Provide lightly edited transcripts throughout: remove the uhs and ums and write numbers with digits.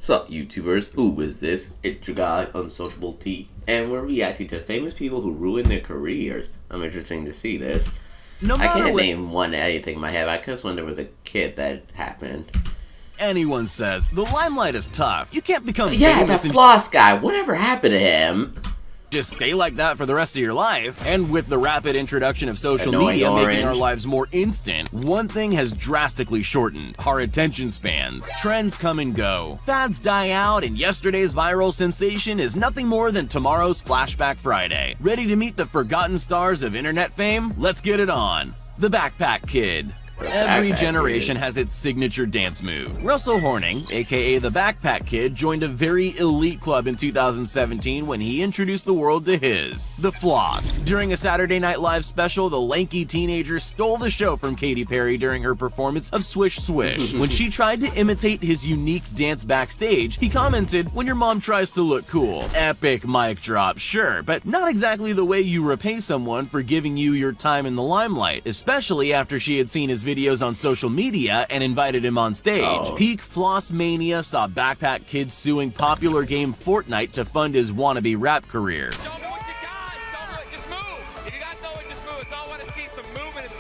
What's up, YouTubers? Who is this? It's your guy, Unsociable T, and we're reacting to famous people who ruin their careers. I'm interested to see this. I can't name anything in my head. I just when there was a kid that happened. Anyone says the limelight is tough. You can't become famous. The floss guy. Whatever happened to him? Just stay like that for the rest of your life. And with the rapid introduction of social media making our lives more instant, one thing has drastically shortened: our attention spans. Trends come and go, fads die out, and yesterday's viral sensation is nothing more than tomorrow's Flashback Friday. Ready to meet the forgotten stars of internet fame? Let's get it on. The Backpack Kid. Every generation has its signature dance move. Russell Horning, aka the Backpack Kid, joined a very elite club in 2017 when he introduced the world to his, the floss. During a Saturday Night Live special, the lanky teenager stole the show from Katy Perry during her performance of Swish Swish. When she tried to imitate his unique dance backstage, he commented, "When your mom tries to look cool." Epic mic drop, sure, but not exactly the way you repay someone for giving you your time in the limelight, especially after she had seen his videos on social media and invited him on stage. Peak floss mania saw Backpack Kid suing popular game Fortnite to fund his wannabe rap career. Show me what you got. Just move. If you got no one, just move. It's all I want to see some movement.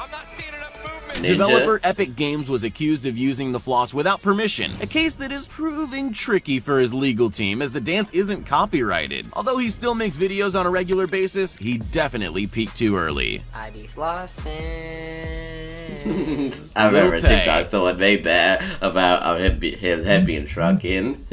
I'm not seeing enough movement. Developer Epic Games was accused of using the floss without permission, a case that is proving tricky for his legal team as the dance isn't copyrighted. Although he still makes videos on a regular basis, he definitely peaked too early. I be flossing. I remember TikTok someone made that about his head being shrunken.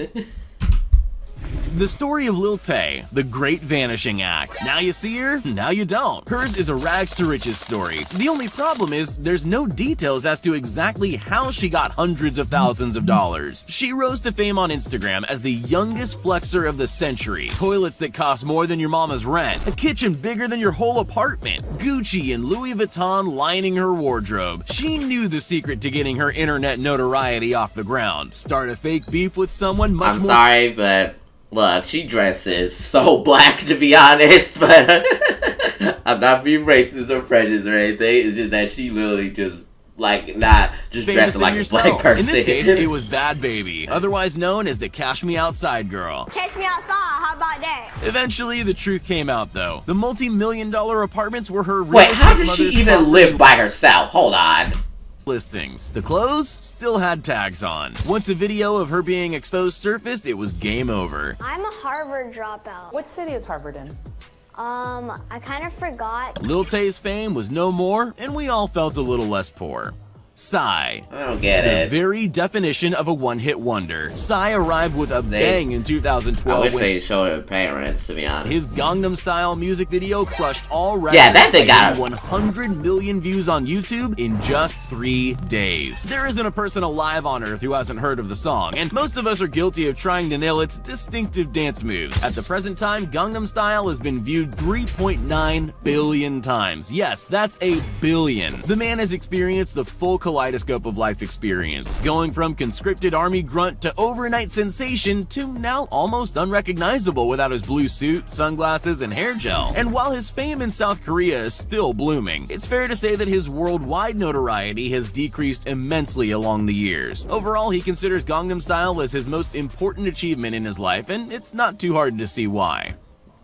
The story of Lil Tay, the Great Vanishing Act. Now you see her, now you don't. Hers is a rags to riches story. The only problem is there's no details as to exactly how she got hundreds of thousands of dollars. She rose to fame on Instagram as the youngest flexer of the century. Toilets that cost more than your mama's rent. A kitchen bigger than your whole apartment. Gucci and Louis Vuitton lining her wardrobe. She knew the secret to getting her internet notoriety off the ground. Start a fake beef with someone much more— I'm sorry, but look, she dresses so black, to be honest, but I'm not being racist or prejudiced or anything. It's just that she literally just, not just dressing like a black person. In this case, it was Bad Baby, otherwise known as the Cash Me Outside girl. Catch me outside, how about that? Eventually, the truth came out, though. The multi-million-dollar apartments were her— Wait, how does she even live by herself? Hold on. Listings. The clothes still had tags on. Once a video of her being exposed surfaced, it was game over. I'm a Harvard dropout. What city is Harvard in? I kind of forgot. Lil Tay's fame was no more, and we all felt a little less poor. Psy. I don't get it. The very definition of a one-hit wonder. Psy arrived with a bang in 2012. I wish they showed her parents, to be honest. His Gangnam Style music video crushed all records. Yeah, that thing got 100 million views on YouTube in just 3 days. There isn't a person alive on Earth who hasn't heard of the song, and most of us are guilty of trying to nail its distinctive dance moves. At the present time, Gangnam Style has been viewed 3.9 billion times. Yes, that's a billion. The man has experienced the full kaleidoscope of life experience, going from conscripted army grunt to overnight sensation to now almost unrecognizable without his blue suit, sunglasses, and hair gel. And while his fame in South Korea is still blooming, it's fair to say that his worldwide notoriety has decreased immensely along the years. Overall, he considers Gangnam Style as his most important achievement in his life, and it's not too hard to see why.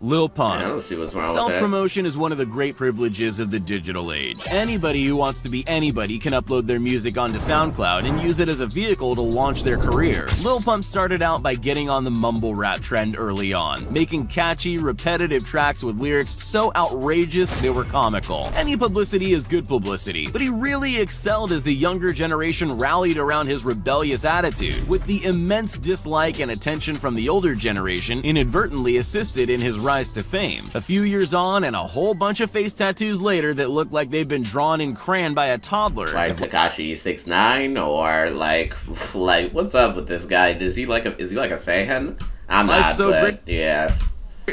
Lil Pump. I don't see what's wrong with that. Self-promotion is one of the great privileges of the digital age. Anybody who wants to be anybody can upload their music onto SoundCloud and use it as a vehicle to launch their career. Lil Pump started out by getting on the mumble rap trend early on, making catchy, repetitive tracks with lyrics so outrageous they were comical. Any publicity is good publicity, but he really excelled as the younger generation rallied around his rebellious attitude, with the immense dislike and attention from the older generation inadvertently assisted in his rise to fame. A few years on and a whole bunch of face tattoos later that look like they've been drawn in crayon by a toddler. Like Tekashi 6ix9ine or like what's up with this guy? Is he like a fan? I'm not, so but yeah.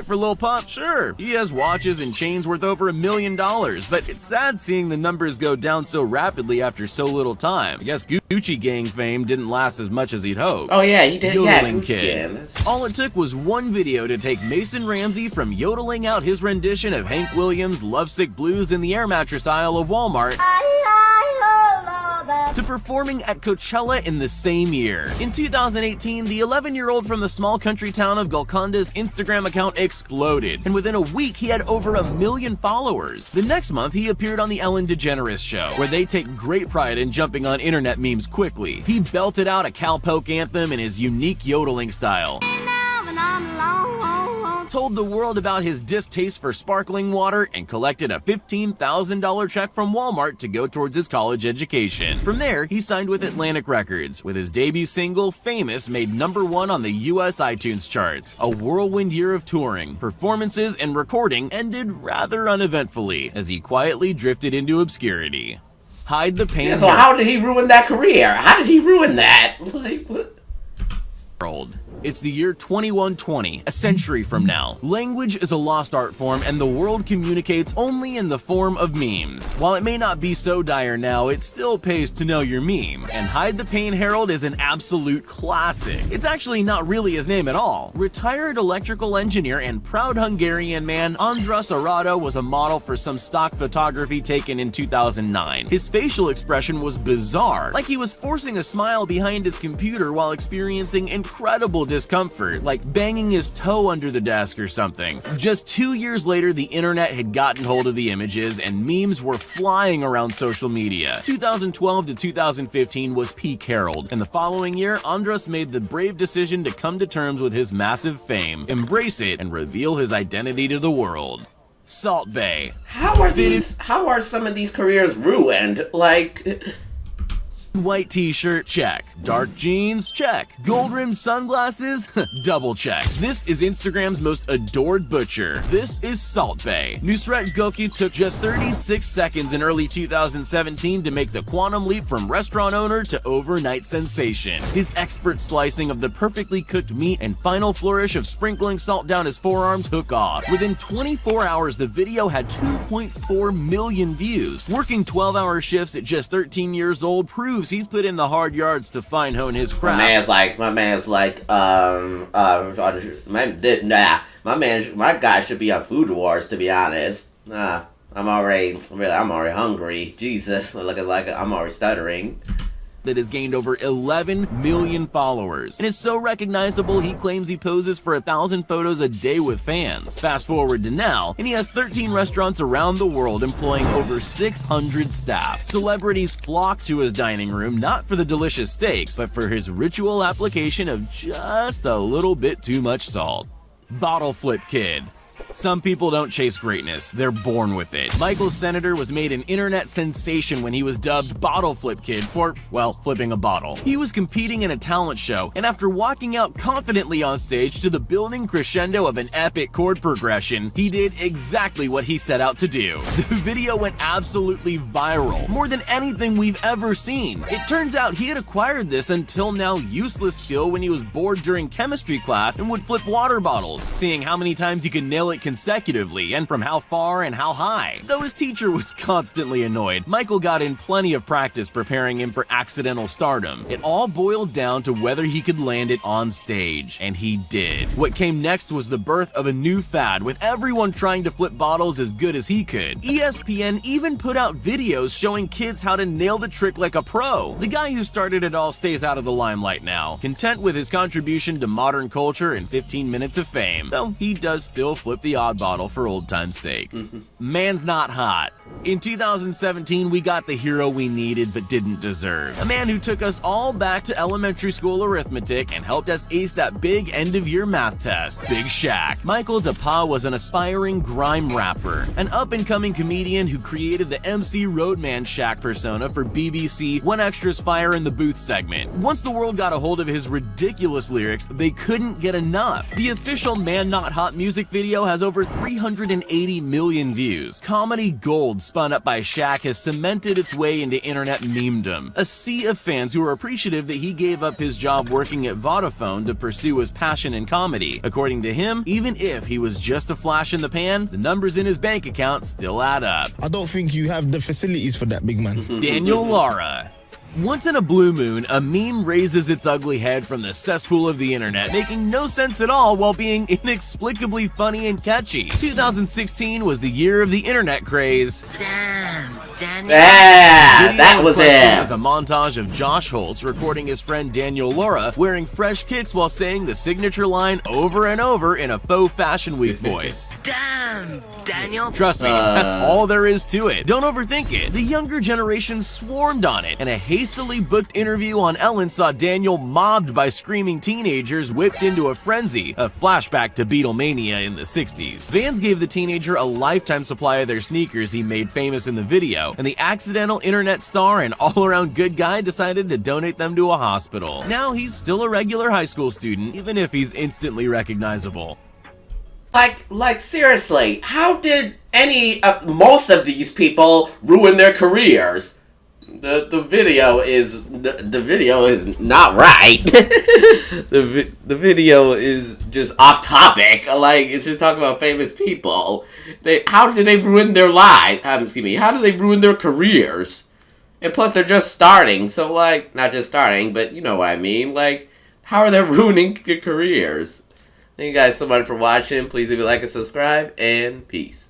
For Lil Pump, sure. He has watches and chains worth over $1 million, but it's sad seeing the numbers go down so rapidly after so little time. I guess Gucci gang fame didn't last as much as he'd hoped. Oh yeah, he did. Yodeling yeah, Kid. All it took was one video to take Mason Ramsey from yodeling out his rendition of Hank Williams' Lovesick Blues in the air mattress aisle of Walmart to performing at Coachella in the same year. In 2018, the 11-year-old from the small country town of Golconda's Instagram account exploded, and within a week he had over 1 million followers. The next month, he appeared on the Ellen DeGeneres show, where they take great pride in jumping on internet memes quickly. He belted out a cowpoke anthem in his unique yodeling style, told the world about his distaste for sparkling water, and collected a $15,000 check from Walmart to go towards his college education. From there, he signed with Atlantic Records, with his debut single, Famous, made #1 on the US iTunes charts. A whirlwind year of touring, performances, and recording ended rather uneventfully as he quietly drifted into obscurity. Hide the pain. Yeah, so how did he ruin that career? How did he ruin that? Like, what? It's the year 2120, a century from now. Language is a lost art form, and the world communicates only in the form of memes. While it may not be so dire now, it still pays to know your meme. And Hide the Pain Harold is an absolute classic. It's actually not really his name at all. Retired electrical engineer and proud Hungarian man Andras Arado was a model for some stock photography taken in 2009. His facial expression was bizarre, like he was forcing a smile behind his computer while experiencing incredible discomfort, like banging his toe under the desk or something. Just 2 years later, the internet had gotten hold of the images, and memes were flying around social media. 2012 to 2015 was peak Harold, and the following year, Andras made the brave decision to come to terms with his massive fame, embrace it, and reveal his identity to the world. Salt Bae. How are some of these careers ruined? Like, White t-shirt, check. Dark jeans, check. Gold-rimmed sunglasses, double check. This is Instagram's most adored butcher. This is Salt Bae. Nusret Goki took just 36 seconds in early 2017 to make the quantum leap from restaurant owner to overnight sensation. His expert slicing of the perfectly cooked meat and final flourish of sprinkling salt down his forearm took off. Within 24 hours, the video had 2.4 million views. Working 12-hour shifts at just 13 years old proves he's put in the hard yards to fine hone his craft. My guy should be on Food Wars, to be honest. I'm already hungry. Jesus, looking like I'm already stuttering. That has gained over 11 million followers and is so recognizable he claims he poses for 1,000 photos a day with fans. Fast forward to now, and he has 13 restaurants around the world employing over 600 staff. Celebrities flock to his dining room not for the delicious steaks, but for his ritual application of just a little bit too much salt. Bottle Flip Kid. Some people don't chase greatness, they're born with it. Michael Senator was made an internet sensation when he was dubbed Bottle Flip Kid for, well, flipping a bottle. He was competing in a talent show, and after walking out confidently on stage to the building crescendo of an epic chord progression, he did exactly what he set out to do. The video went absolutely viral, more than anything we've ever seen. It turns out he had acquired this until now useless skill when he was bored during chemistry class and would flip water bottles, seeing how many times he could nail it consecutively and from how far and how high. Though his teacher was constantly annoyed, Michael got in plenty of practice preparing him for accidental stardom. It all boiled down to whether he could land it on stage, and he did. What came next was the birth of a new fad, with everyone trying to flip bottles as good as he could. ESPN even put out videos showing kids how to nail the trick like a pro. The guy who started it all stays out of the limelight now, content with his contribution to modern culture and 15 minutes of fame, though he does still flip the odd bottle for old time's sake. Man's not hot. In 2017, we got the hero we needed but didn't deserve. A man who took us all back to elementary school arithmetic and helped us ace that big end-of-year math test, Big Shaq. Michael DePauw was an aspiring grime rapper, an up-and-coming comedian who created the MC Roadman Shaq persona for BBC One Extra's Fire in the Booth segment. Once the world got a hold of his ridiculous lyrics, they couldn't get enough. The official Man Not Hot music video has over 380 million views. Comedy gold spun up by Shaq has cemented its way into internet memedom. A sea of fans who are appreciative that he gave up his job working at Vodafone to pursue his passion in comedy. According to him, even if he was just a flash in the pan, the numbers in his bank account still add up. I don't think you have the facilities for that, big man. Daniel LARA. Once in a blue moon, a meme raises its ugly head from the cesspool of the internet, making no sense at all while being inexplicably funny and catchy. 2016 was the year of the internet craze. Damn, Daniel. Yeah, that was it. Is a montage of Josh Holtz recording his friend Daniel LARA wearing fresh kicks while saying the signature line over and over in a faux Fashion Week voice. Damn, Daniel. Trust me, that's all there is to it. Don't overthink it. The younger generation swarmed on it, and a hastily booked interview on Ellen saw Daniel mobbed by screaming teenagers whipped into a frenzy, a flashback to Beatlemania in the 60s. Vans gave the teenager a lifetime supply of their sneakers he made famous in the video, and the accidental internet star and all-around good guy decided to donate them to a hospital. Now he's still a regular high school student, even if he's instantly recognizable. Like seriously, how did most of these people ruin their careers? The video is not right. the video is just off topic. Like, it's just talking about famous people. How did they ruin their lives? Excuse me. How do they ruin their careers? And plus, they're just starting. So, like, not just starting, but you know what I mean. Like, how are they ruining your careers? Thank you guys so much for watching. Please leave a like and subscribe, and peace.